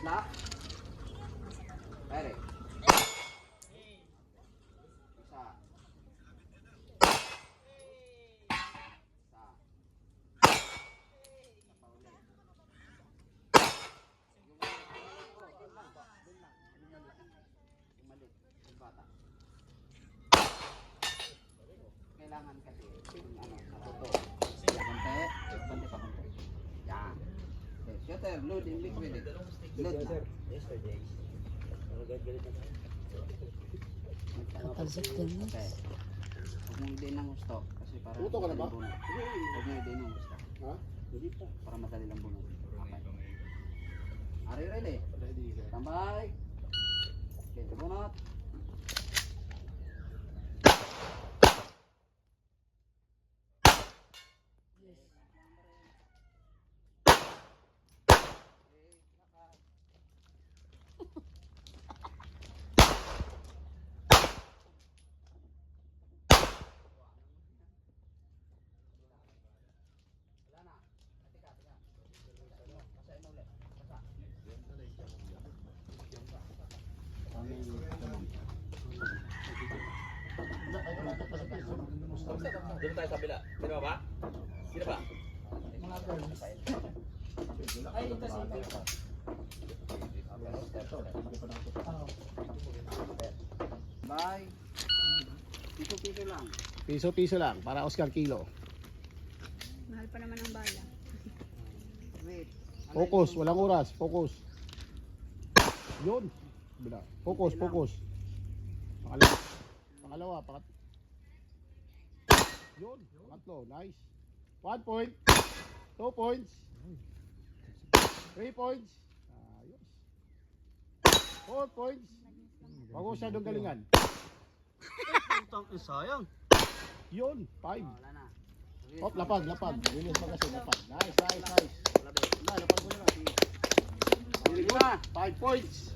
Tatla. Pere. Isa. Kailangan kasi yung ano, natuto. Konti, konti pa konti. Yan. Okay, shooter, load in liquid. Load na. Katalsik din. Okay. Huwag mong idein ng gusto kasi para Luto ka na ba? bunot. Huwag mong idein ng gusto. Ha? Hindi pa. Para madali lang bunot. Okay. Are you ready? Ready, sir. Tambay. Okay, bunot. Doon tayo sa kabila. Sino ba? Sino ba? Ay, ito si Bye. Piso-piso lang. Piso-piso lang para Oscar kilo. Mahal pa naman ang bala. Wait. Focus, walang oras. Focus. Yun. Bila. Focus, focus. Pangalawa. Pangalawa, Yun. Pangatlo. Nice. 1 point. 2 points. 3 points. Ayos. 4 points. Bago siya doon galingan. Sayang. Yun. 5. Wala na. Hop, lapag. Release pa kasi, lapag. Nice. Wala, lapag mo na lang. 5 points.